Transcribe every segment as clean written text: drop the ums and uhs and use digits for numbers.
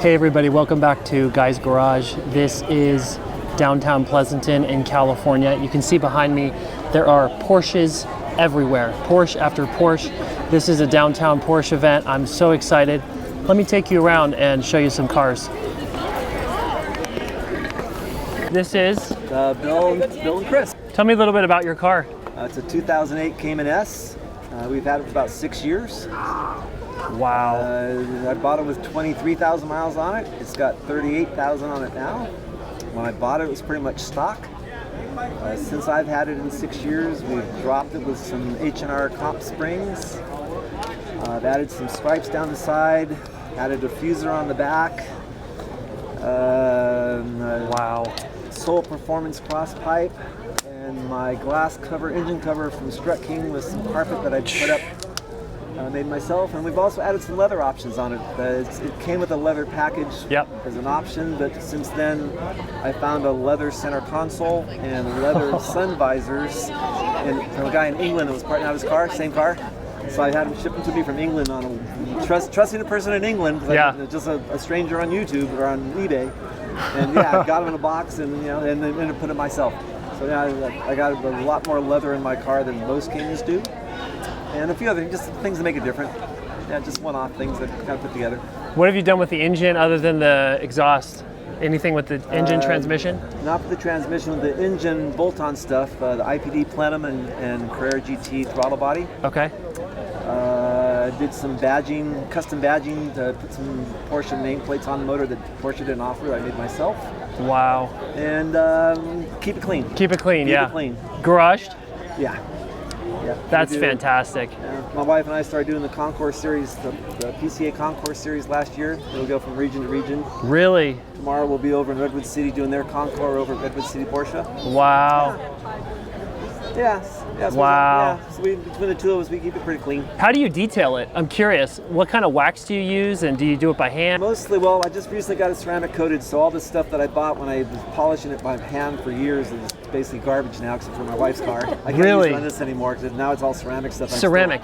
Hey everybody, welcome back to Guy's Garage. This is downtown Pleasanton in California. You can see behind me there are Porsches everywhere, Porsche after Porsche. This is a downtown Porsche event. I'm so excited. Let me take you around and show you some cars. This is Bill and Chris. Tell me a little bit about your car. It's a 2008 Cayman S. We've had it for about 6 years. Wow. I bought it with 23,000 miles on it. It's got 38,000 on it now. When I bought it, it was pretty much stock. Since I've had it in 6 years, we've dropped it with some H&R comp springs. I've added some stripes down the side, added a diffuser on the back. Wow. Soul Performance cross pipe, and my glass cover, engine cover from Strut King with some carpet that I put up. Made myself, and we've also added some leather options on it. It came with a leather package as an option, but since then I found a leather center console and leather sun visors, and from a guy in England that was parting out his car, same car. So I had him ship them to me from England trusting a person in England, just a stranger on YouTube or on eBay, and I got them in a box and then put it myself. So I got a lot more leather in my car than most Caymans do. And a few other just things that make it different. Yeah, just one-off things that kind of put together. What have you done with the engine other than the exhaust? Anything with the engine transmission? Not for the transmission, with the engine bolt-on stuff, the IPD plenum and Carrera GT throttle body. Okay. Did some badging, custom badging to put some Porsche nameplates on the motor that Porsche didn't offer. I made myself. Wow. And keep it clean. Keep it clean, Keep it clean. Garaged? Yeah. Yeah, that's fantastic. My wife and I started doing the Concours series, the PCA Concours series last year. It'll go from region to region. Really? Tomorrow we'll be over in Redwood City doing their Concours over at Redwood City Porsche. Wow. Yes. Wow. So between the two of us, we keep it pretty clean. How do you detail it? I'm curious. What kind of wax do you use, and do you do it by hand? Mostly, well, I just recently got it ceramic coated, so all the stuff that I bought when I was polishing it by hand for years is basically garbage now, except for my wife's car. I can't use this anymore because now it's all ceramic stuff. Ceramic.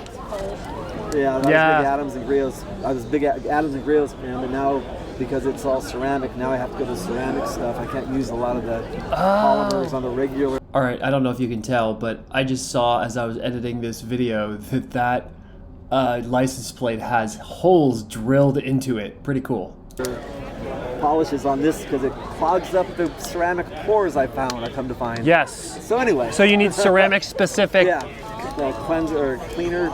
Yeah, I was big Adams and Griot's. I was big Adams and Griot's fan, but now because it's all ceramic, now I have to go to ceramic stuff. I can't use a lot of the polymers on the regular. All right, I don't know if you can tell, but I just saw as I was editing this video that license plate has holes drilled into it. Pretty cool. Polishes on this because it clogs up the ceramic pores I come to find. Yes. So anyway. So you need ceramic specific. Cleanser or cleaner,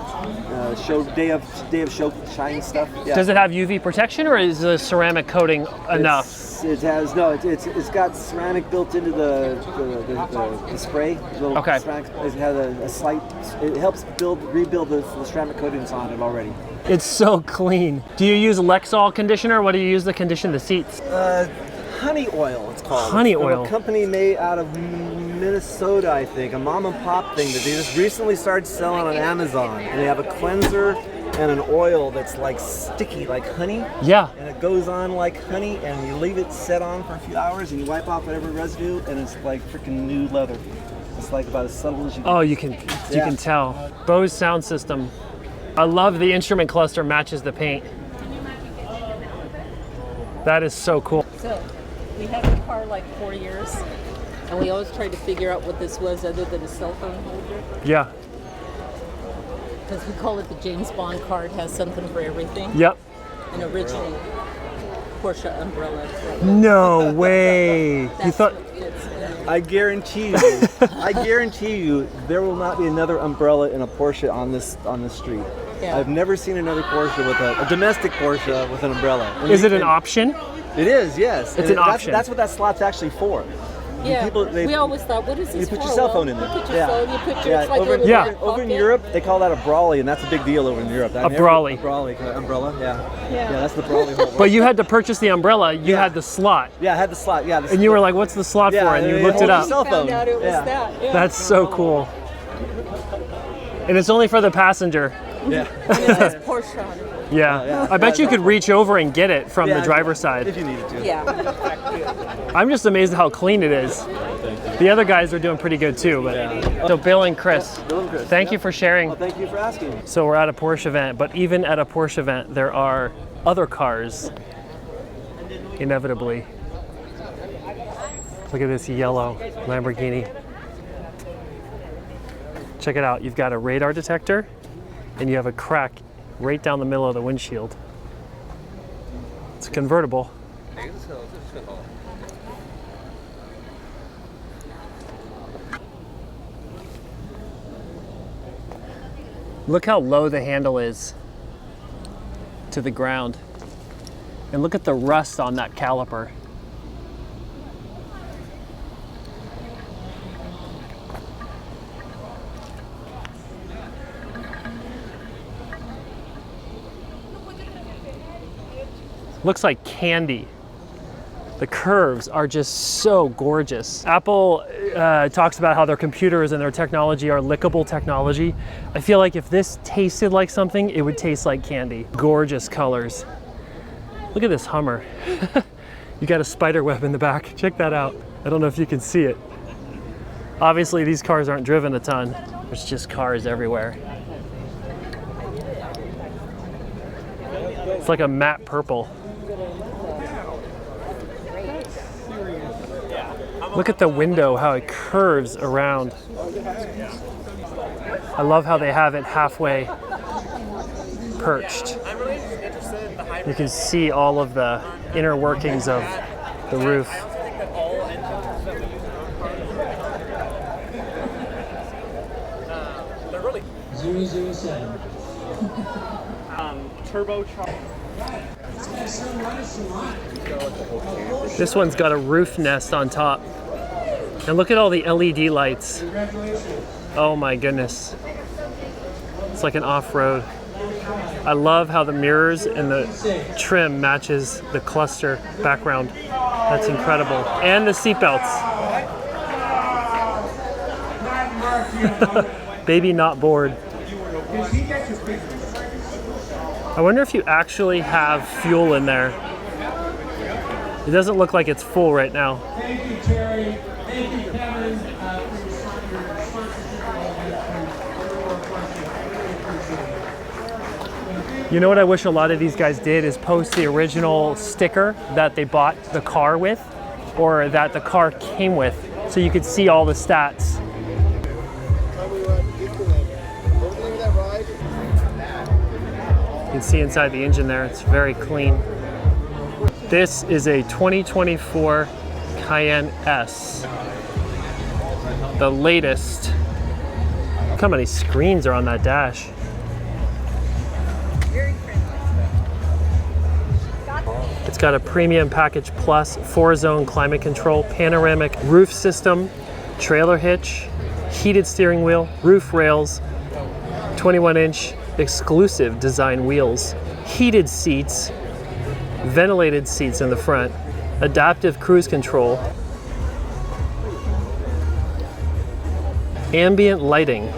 day of show shine stuff. Yeah. Does it have UV protection, or is the ceramic coating enough? It's got ceramic built into the spray. Okay. Ceramic, it has a slight. It helps rebuild the ceramic coatings on it already. It's so clean. Do you use Lexol conditioner? What do you use to condition the seats? Honey oil, it's called. Honey oil. A company made out of Minnesota, I think, a mom and pop thing that they just recently started selling on Amazon. And they have a cleanser and an oil that's like sticky, like honey. Yeah. And it goes on like honey, and you leave it set on for a few hours, and you wipe off whatever residue, and it's like freaking new leather. It's like about as subtle as you can. Oh, you can tell. Bose sound system. I love the instrument cluster matches the paint. That is so cool. So, we had the car like 4 years, and we always tried to figure out what this was other than a cell phone holder. Yeah. Because we call it the James Bond car. It has something for everything. Yep. An original Porsche umbrella. No way. You thought? I guarantee you, there will not be another umbrella in a Porsche on this street. Yeah. I've never seen another Porsche with a domestic Porsche with an umbrella. Is it an option? It is, yes. It's an option. That's what that slot's actually for. Yeah, we always thought, what is this for? You put your cell phone in there. You put your phone, you put your, it's like over in Europe, they call that a brawly, and that's a big deal over in Europe. A brawly. A brawly umbrella, yeah, that's the brawly holder. But you had to purchase the umbrella, you had the slot. Yeah, I had the slot, yeah. And you were like, what's the slot for? And you looked it up. Cell phone. Found out it was that. Yeah. That's so cool. And it's only for the passenger. Yeah. And it says Porsche on it. Yeah. I bet you could reach over and get it from the driver's side. If you needed to. Yeah. I'm just amazed at how clean it is. The other guys are doing pretty good too. But so Bill and Chris, thank you for sharing. Well, thank you for asking. So we're at a Porsche event, but even at a Porsche event, there are other cars inevitably. Look at this yellow Lamborghini. Check it out. You've got a radar detector and you have a crack right down the middle of the windshield. It's a convertible. Look how low the handle is to the ground. And look at the rust on that caliper. Looks like candy. The curves are just so gorgeous. Apple talks about how their computers and their technology are lickable technology. I feel like if this tasted like something, it would taste like candy. Gorgeous colors. Look at this Hummer. You got a spider web in the back. Check that out. I don't know if you can see it. Obviously, these cars aren't driven a ton. There's just cars everywhere. It's like a matte purple. Look at the window, how it curves around. I love how they have it halfway perched. You can see all of the inner workings of the roof. This one's got a roof nest on top. And look at all the LED lights. Oh my goodness. It's like an off-road. I love how the mirrors and the trim matches the cluster background. That's incredible. And the seatbelts. Baby not bored. I wonder if you actually have fuel in there. It doesn't look like it's full right now. Thank you, Terry. Thank you, Kevin, You know what I wish a lot of these guys did is post the original sticker that they bought the car with, or that the car came with, so you could see all the stats. You can see inside the engine there, it's very clean. This is a 2024 Cayenne S. The latest. Look how many screens are on that dash. It's got a premium package plus 4-zone climate control, panoramic roof system, trailer hitch, heated steering wheel, roof rails, 21-inch exclusive design wheels, heated seats, ventilated seats in the front, adaptive cruise control, ambient lighting.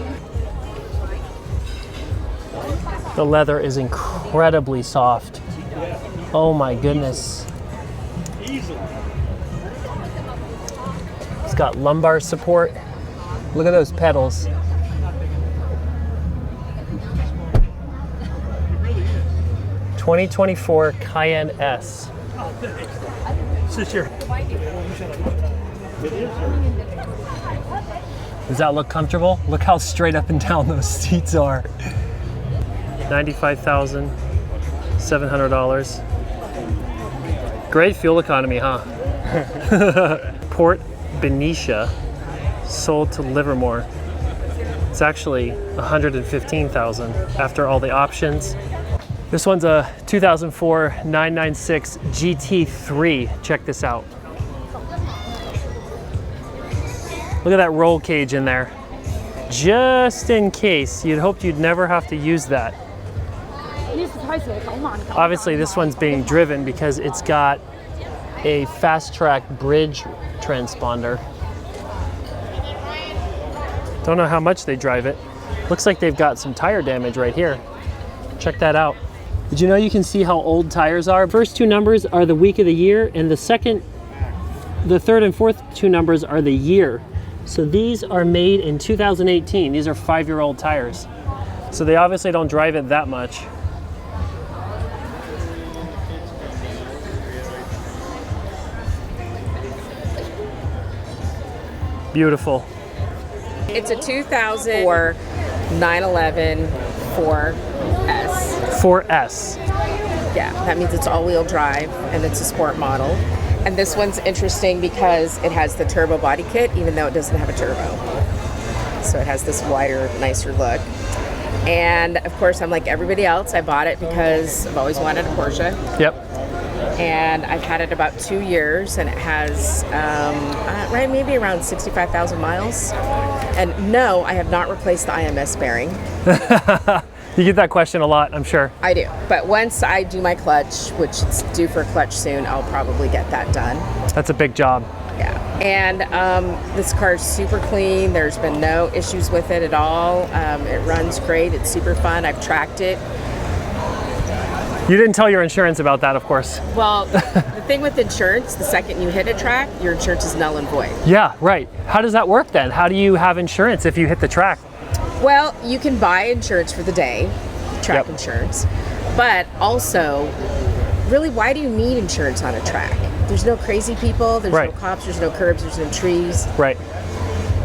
The leather is incredibly soft. Oh my goodness. It's got lumbar support. Look at those pedals. '24 Cayenne S. Sit here. Does that look comfortable? Look how straight up and down those seats are. $95,700. Great fuel economy, huh? Port Benicia, sold to Livermore. It's actually $115,000 after all the options. This one's a 2004 996 GT3. Check this out. Look at that roll cage in there. Just in case. You'd hoped you'd never have to use that. Obviously, this one's being driven because it's got a fast-track bridge transponder. Don't know how much they drive it. Looks like they've got some tire damage right here. Check that out. Did you know you can see how old tires are? First two numbers are the week of the year, and the third and fourth two numbers are the year. So these are made in 2018. These are 5-year-old tires. So they obviously don't drive it that much. Beautiful. It's a 2004 911 4S. 4S. Yeah, that means it's all-wheel drive and it's a sport model. And this one's interesting because it has the turbo body kit, even though it doesn't have a turbo. So it has this wider, nicer look. And of course, I'm like everybody else. I bought it because I've always wanted a Porsche. Yep. And I've had it about 2 years, and it has right maybe around 65,000 miles. And no, I have not replaced the IMS bearing. You get that question a lot, I'm sure. I do, but once I do my clutch, which is due for a clutch soon, I'll probably get that done. That's a big job. Yeah, and this car is super clean. There's been no issues with it at all. It runs great. It's super fun. I've tracked it. You didn't tell your insurance about that, of course. Well, the thing with insurance, the second you hit a track, your insurance is null and void. Yeah, right. How does that work then? How do you have insurance if you hit the track? Well, you can buy insurance for the day, track Yep. insurance, but also, really, why do you need insurance on a track? There's no crazy people, there's Right. no cops, there's no curbs, there's no trees. Right.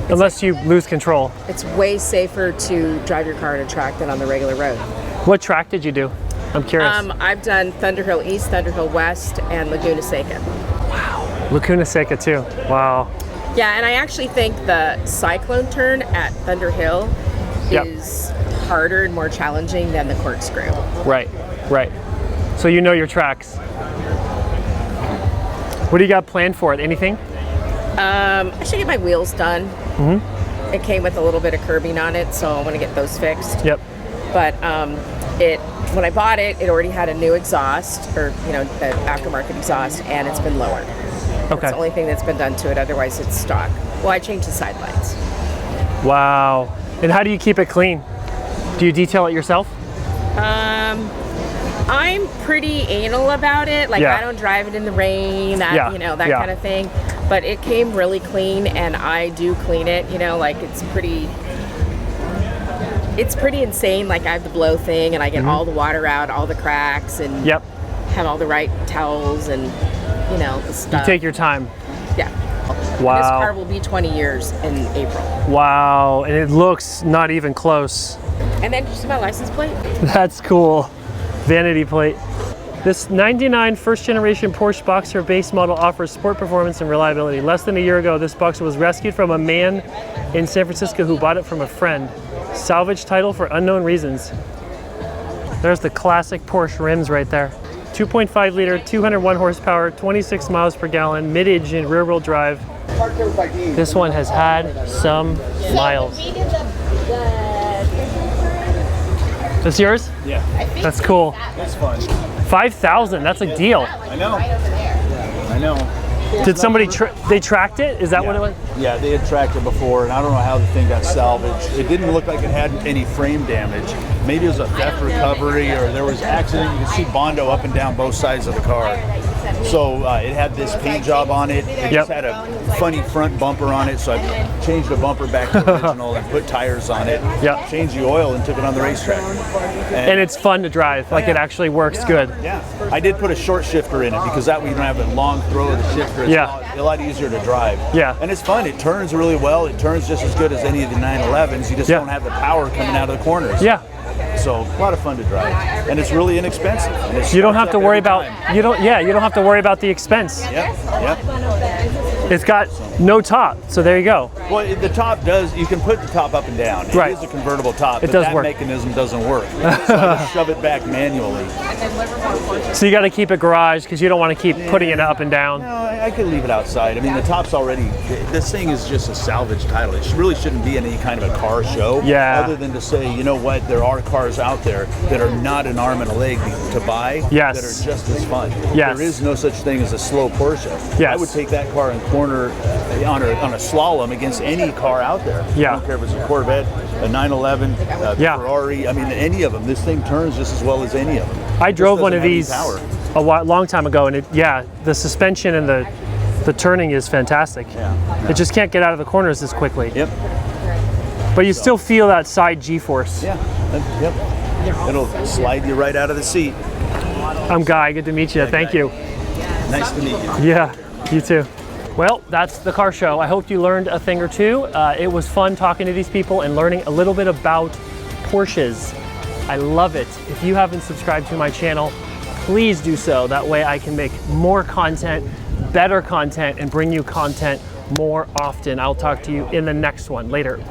Unless you lose control. It's way safer to drive your car on a track than on the regular road. What track did you do? I'm curious. I've done Thunderhill East, Thunderhill West, and Laguna Seca. Laguna Seca too. Wow. Yeah, and I actually think the cyclone turn at Thunderhill Yep. is harder and more challenging than the corkscrew. Right, right. So you know your tracks. What do you got planned for it? Anything? I should get my wheels done. Mm-hmm. It came with a little bit of curbing on it, so I want to get those fixed. Yep. But when I bought it, it already had a new exhaust, or the aftermarket exhaust, and it's been lowered. Okay. That's the only thing that's been done to it. Otherwise, it's stock. Well, I changed the side lights. Wow. And how do you keep it clean? Do you detail it yourself? I'm pretty anal about it. Like, Yeah. I don't drive it in the rain, that Yeah. that Yeah. kind of thing. But it came really clean, and I do clean it. Like it's pretty insane. Like, I have the blow thing, and I get all the water out, all the cracks, and Yep. have all the right towels and the You stuff. take your time. Yeah. Wow. This car will be 20 years in April. Wow. And it looks not even close. And then just my license plate. That's cool. Vanity plate. This 99 first generation Porsche Boxster base model offers sport performance and reliability. Less than a year ago, this Boxster was rescued from a man in San Francisco who bought it from a friend. Salvage title for unknown reasons. There's the classic Porsche rims right there. 2.5 liter, 201 horsepower, 26 miles per gallon, mid-engine rear-wheel drive. This one has had some miles. That's yours? Yeah, That's cool. that's fun. 5,000, that's a deal. I know. I know. Did somebody, they tracked it? Is that what it was? Yeah, they had tracked it before, and I don't know how the thing got salvaged. It didn't look like it had any frame damage. Maybe it was a theft recovery, or there was accident. You can see Bondo up and down both sides of the car. So it had this paint job on it. It just had a funny front bumper on it, so I changed the bumper back to the original and put tires on it. Yep. Changed the oil and took it on the racetrack. And it's fun to drive, like it actually works good. Yeah, I did put a short shifter in it because that way you don't have a long throw of the shifter. It's a lot easier to drive. Yeah. And it's fun. It turns really well. It turns just as good as any of the 911s. You just don't have the power coming out of the corners. Yeah. So a lot of fun to drive, and it's really inexpensive. And it You don't have starts to up worry every about time. you don't have to worry about the expense. Yep. It's got no top, so there you go. Well, the top does. You can put the top up and down. It Right. is a convertible top, It but does that work. mechanism doesn't work. So I just shove it back manually. So you got to keep it garage because you don't want to keep putting it up and down. No, I could leave it outside. I mean, the top's already. This thing is just a salvage title. It really shouldn't be in any kind of a car show. Yeah. Other than to say, you know what, there are cars out there that are not an arm and a leg to buy. Yes. That are just as fun. Yes. There is no such thing as a slow Porsche. Yes. I would take that car and corner on a slalom against any car out there. Yeah. I don't care if it's a Corvette, a 911, a Yeah. Ferrari. I mean, any of them. This thing turns just as well as any of them. I It drove just one doesn't of have any these power. a long time ago, and the suspension and the turning is fantastic. Yeah. It just can't get out of the corners as quickly. Yep. But you still feel that side G-force. Yeah. Yep. It'll slide you right out of the seat. I'm Guy. Good to meet you. Thank you. Nice to meet you. Yeah, you too. Well, that's the car show. I hope you learned a thing or two. It was fun talking to these people and learning a little bit about Porsches. I love it. If you haven't subscribed to my channel, please do so. That way I can make more content, better content, and bring you content more often. I'll talk to you in the next one. Later.